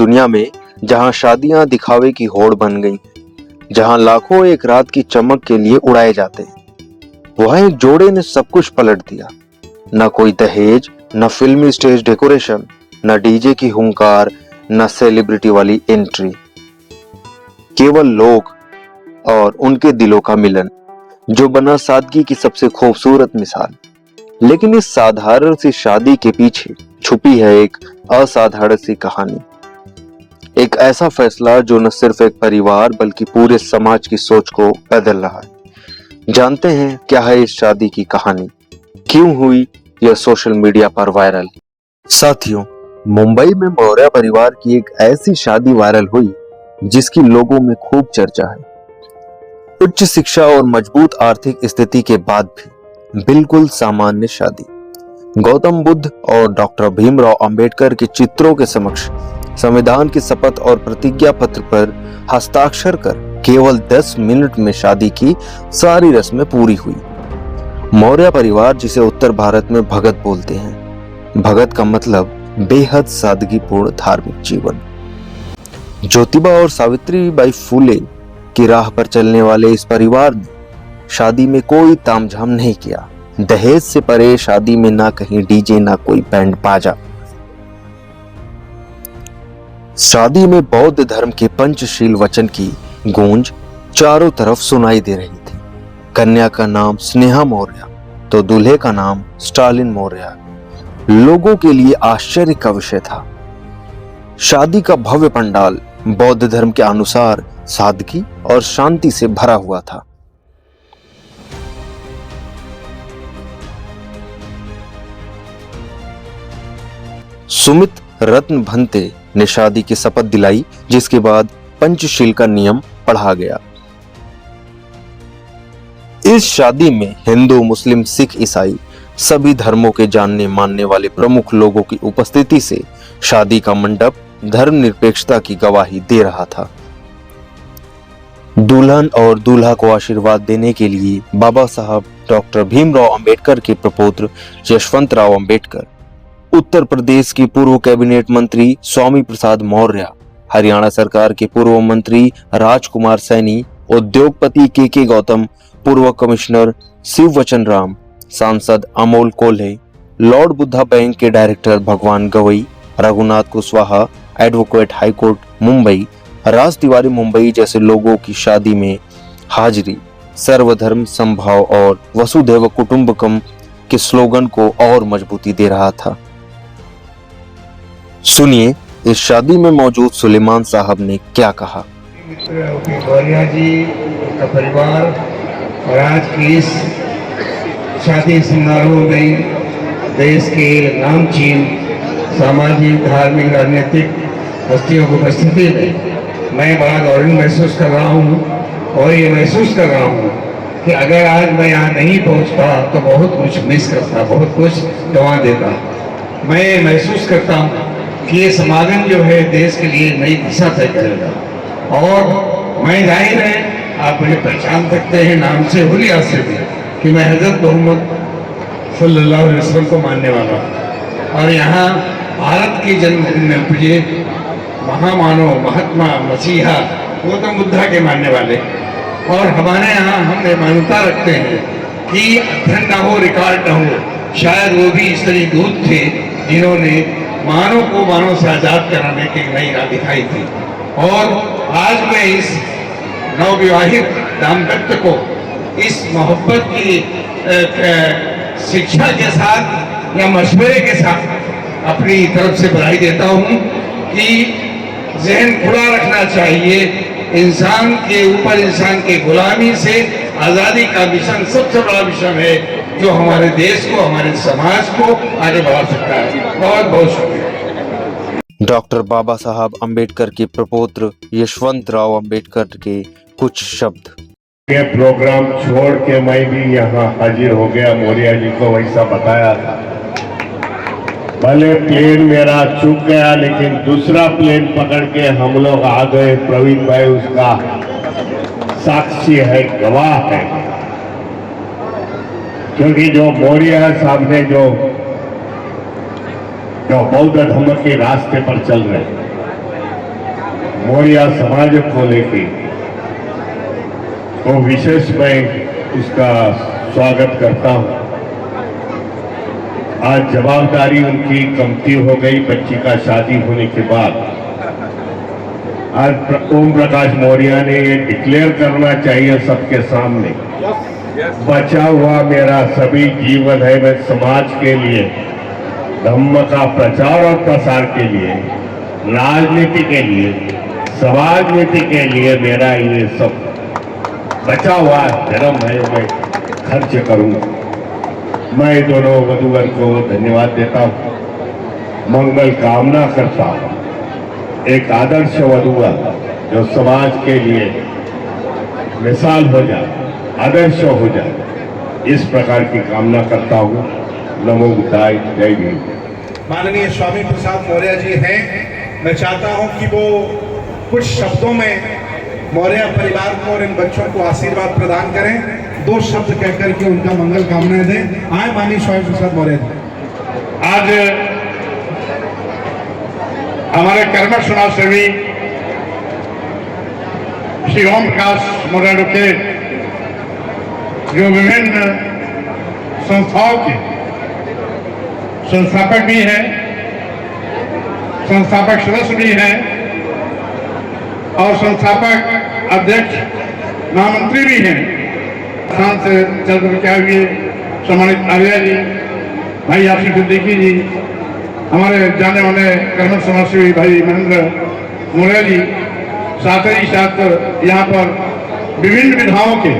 दुनिया में जहां शादियां दिखावे की होड़ बन गई, जहां लाखों एक रात की चमक के लिए उड़ाए जाते हैं, वहां एक जोड़े ने सब कुछ पलट दिया। न कोई दहेज, न फिल्मी स्टेज डेकोरेशन, न डीजे की हुंकार, न सेलिब्रिटी वाली एंट्री, केवल लोग और उनके दिलों का मिलन, जो बना सादगी की सबसे खूबसूरत मिसाल। लेकिन इस साधारण सी शादी के पीछे छुपी है एक असाधारण सी कहानी, एक ऐसा फैसला जो न सिर्फ एक परिवार बल्कि पूरे समाज की सोच को बदल रहा है। जानते हैं क्या है इस शादी की कहानी, क्यों हुई यह सोशल मीडिया पर वायरल। साथियों, मुंबई में मौर्य परिवार की एक ऐसी शादी वायरल हुई जिसकी लोगों में खूब चर्चा है। उच्च शिक्षा और मजबूत आर्थिक स्थिति के बाद भी बिल्कुल सामान्य शादी। गौतम बुद्ध और डॉक्टर भीमराव अंबेडकर के चित्रों के समक्ष संविधान की शपथ और प्रतिज्ञा पत्र पर हस्ताक्षर कर केवल 10 मिनट में शादी की सारी रस्में पूरी हुई। मौर्य परिवार, जिसे उत्तर भारत में भगत बोलते हैं, भगत का मतलब बेहद सादगीपूर्ण धार्मिक जीवन। ज्योतिबा और सावित्रीबाई फूले की राह पर चलने वाले इस परिवार ने शादी में कोई तामझाम नहीं किया। दहेज से परे शादी में ना कहीं डीजे, ना कोई बैंड बाजा। शादी में बौद्ध धर्म के पंचशील वचन की गूंज चारों तरफ सुनाई दे रही थी। कन्या का नाम स्नेहा मौर्य तो दूल्हे का नाम स्टालिन मौर्य लोगों के लिए आश्चर्य का विषय था। शादी का भव्य पंडाल बौद्ध धर्म के अनुसार सादगी और शांति से भरा हुआ था। सुमित रत्न भंते ने शादी की शपथ दिलाई, जिसके बाद पंचशील का नियम पढ़ा गया। इस शादी में हिंदू, मुस्लिम, सिख, ईसाई सभी धर्मों के जानने मानने वाले प्रमुख लोगों की उपस्थिति से शादी का मंडप धर्मनिरपेक्षता की गवाही दे रहा था। दुल्हन और दूल्हा को आशीर्वाद देने के लिए बाबा साहब डॉक्टर भीमराव अंबेडकर के प्रपौत्र यशवंतराव अंबेडकर, उत्तर प्रदेश की पूर्व कैबिनेट मंत्री स्वामी प्रसाद मौर्य, हरियाणा सरकार के पूर्व मंत्री राजकुमार सैनी, उद्योगपति के गौतम, पूर्व कमिश्नर शिव वचन राम, सांसद अमोल कोल्हे, लॉर्ड बुद्धा बैंक के डायरेक्टर भगवान गवई, रघुनाथ कुशवाहा, एडवोकेट हाईकोर्ट मुंबई, राज तिवारी मुंबई जैसे लोगों की शादी में हाजिरी सर्वधर्म समभाव और वसुधैव कुटुंबकम के स्लोगन को और मजबूती दे रहा था। सुनिए इस शादी में मौजूद सुलेमान साहब ने क्या कहा। मौर्य जी का परिवार और आज की इस शादी समारोह में देश के नामचीन सामाजिक, धार्मिक, राजनीतिक हस्तियों की उपस्थिति में मैं बड़ा गौरव महसूस कर रहा हूँ और ये महसूस कर रहा हूँ कि अगर आज मैं यहाँ नहीं पहुँचता तो बहुत कुछ मिस करता, बहुत कुछ गंवा देता। मैं महसूस करता हूँ कि ये समागम जो है देश के लिए नई दिशा तय करेगा और मैं जाहिर है आप मुझे पहचान सकते हैं नाम से, हुलिया से भी, कि मैं हजरत मोहम्मद सल्लल्लाहु अलैहि वसल्लम को मानने वाला हूँ और यहाँ भारत के जन्मभूमि में पूजे महामानव महात्मा मसीहा गौतम बुद्धा के मानने वाले और हमारे यहाँ हम मान्यता रखते हैं कि अध्ययन न हो, रिकॉर्ड न हो, शायद वो भी ईश्वरी दूत थे जिन्होंने मानव को मानव से आजाद कराने की नई राह दिखाई थी। और आज मैं इस नवविवाहित दाम्पत्य को इस मोहब्बत की शिक्षा के साथ या मशवरे के साथ अपनी तरफ से बधाई देता हूँ कि जहन खुला रखना चाहिए। इंसान के ऊपर इंसान के गुलामी से आज़ादी का मिशन सबसे बड़ा मिशन है जो हमारे देश को, हमारे समाज को आगे बढ़ा सकता है। बहुत बहुत शुक्रिया। डॉक्टर बाबा साहब अंबेडकर के प्रपौत्र यशवंतराव अंबेडकर के कुछ शब्द। ये प्रोग्राम छोड़ के मैं भी यहाँ हाजिर हो गया, मौर्य जी को वैसा बताया था। भले प्लेन मेरा चूक गया लेकिन दूसरा प्लेन पकड़ के हम लोग आ गए। प्रवीण भाई उसका साक्षी है, गवाह है, क्योंकि जो मौर्य साहब ने जो बौद्ध धर्म के रास्ते पर चल रहे, मौर्य समाज को लेके वो विशेष मैं उसका स्वागत करता हूं। आज जवाबदारी उनकी कमती हो गई बच्ची का शादी होने के बाद। आज ओम प्रकाश मौर्य ने ये डिक्लेयर करना चाहिए सबके सामने, बचा हुआ मेरा सभी जीवन है, मैं समाज के लिए, धम्म का प्रचार और प्रसार के लिए, राजनीति के लिए, समाज नीति के लिए मेरा ये सब बचा हुआ धर्म है, मैं खर्च करूंगा। मैं दोनों वधूवर को धन्यवाद देता हूं, मंगल कामना करता हूं। एक आदर्श वधूवर जो समाज के लिए मिसाल हो जाए, आदर्श हो जाए, इस प्रकार की कामना करता हूं। नमो बुद्धाय, जय भीम। माननीय स्वामी प्रसाद मौर्य जी हैं, मैं चाहता हूं कि वो कुछ शब्दों में मौर्य परिवार को और इन बच्चों को आशीर्वाद प्रदान करें। 2 शब्द कहकर के उनका मंगल कामनाएं दें। आए माननीय स्वामी प्रसाद मौर्य जी। आज हमारे कर्मठ समाज सेवी श्री ओम प्रकाश मौर्य के जो विभिन्न संस्थाओं के संस्थापक भी हैं, संस्थापक सदस्य भी हैं और संस्थापक अध्यक्ष महामंत्री भी हैं। स्थान से चल करके हुए सम्मानित आर्या जी, भाई आशीष सिद्दीकी जी, हमारे जाने वाले कर्मठ समाज सेवी भाई महेंद्र मौर्य जी, साथ ही साथ यहाँ पर विभिन्न विधाओं के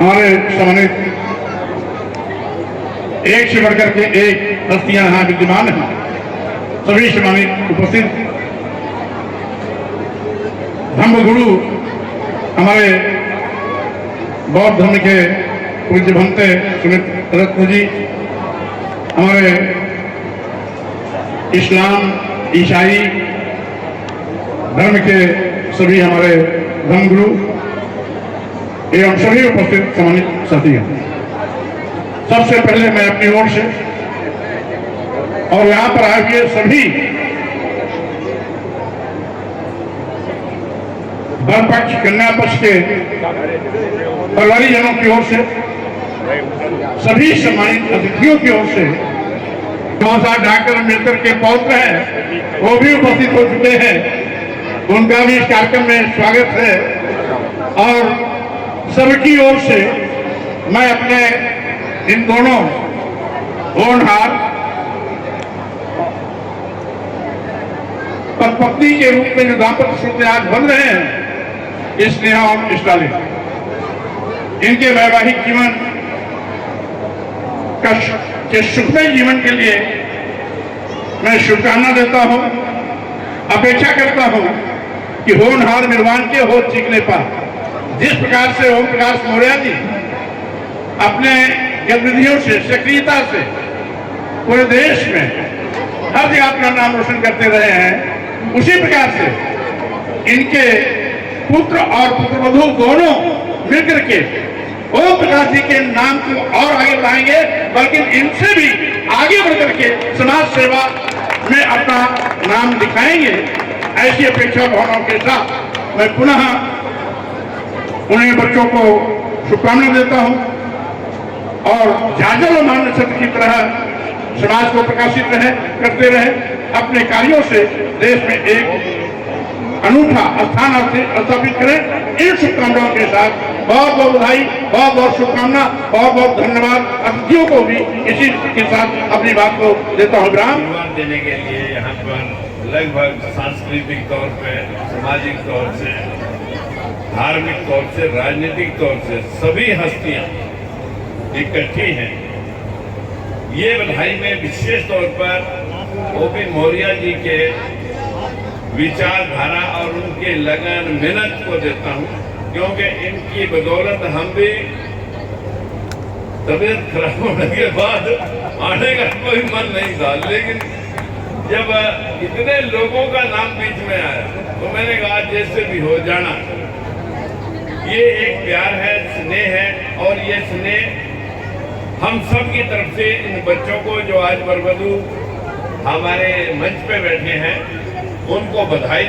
हमारे सम्मानित एक से बढ़कर के एक हस्तियां यहाँ विद्यमान हैं। सभी सम्मानित उपस्थित धर्मगुरु हमारे बौद्ध धर्म के पूज्य भंते सुमित रत्न जी, हमारे इस्लाम ईसाई धर्म के सभी हमारे धर्मगुरु एवं सभी उपस्थित सम्मानित साथियों, सबसे पहले मैं अपनी ओर से और यहाँ पर आए हुए सभी वर पक्ष कन्या पक्ष के परिवारीजनों की ओर से, सभी सम्मानित अतिथियों की ओर से, डॉक्टर अम्बेडकर के पौत्र हैं वो भी उपस्थित हो चुके हैं, उनका भी इस कार्यक्रम में स्वागत है। और सबकी ओर से मैं अपने इन दोनों होनहार पत्नी के रूप में जो दाम्पत्य सूत्र आज बन रहे हैं, स्नेहा और स्टालिन, इनके वैवाहिक जीवन के सुखमय जीवन के लिए मैं शुभकामना देता हूं। अपेक्षा करता हूं कि होनहार निर्वाण के हो चीखने पर जिस प्रकार से ओम प्रकाश मौर्य जी अपने गतिविधियों से, सक्रियता से पूरे देश में हर जगह अपना नाम रोशन करते रहे हैं, उसी प्रकार से इनके पुत्र और पुत्रवधू दोनों मिलकर के ओम प्रकाश जी के नाम को और आगे बढ़ाएंगे, बल्कि इनसे भी आगे बढ़कर के समाज सेवा में अपना नाम दिखाएंगे। ऐसी अपेक्षा भावनाओं के साथ मैं पुनः उन्हें बच्चों को शुभकामना देता हूं और झाझल और मान नक्षत्र की तरह समाज को प्रकाशित करते रहे, अपने कार्यों से देश में एक अनूठा स्थान स्थापित करें। इन शुभकामनाओं के साथ बहुत बहुत बधाई, बहुत बहुत शुभकामना, बहुत बहुत धन्यवाद। अतिथियों को भी इसी के साथ अपनी बात को देता हूँ विराम देने के लिए यहाँ पर लगभग सांस्कृतिक तौर पे, सामाजिक तौर से, धार्मिक तौर से, राजनीतिक तौर से सभी हस्तियां इकट्ठी हैं। ये बधाई में विशेष तौर पर ओपी मौर्य जी के विचारधारा और उनके लगन मेहनत को देता हूं, क्योंकि इनकी बदौलत हम भी तबीयत खराब होने के बाद आने का कोई मन नहीं था, लेकिन जब इतने लोगों का नाम बीच में आया तो मैंने कहा जैसे भी हो जाना। ये एक प्यार है, स्नेह है, और ये स्नेह हम सब की तरफ से इन बच्चों को जो आज वरवधू हमारे मंच पे बैठे हैं उनको बधाई।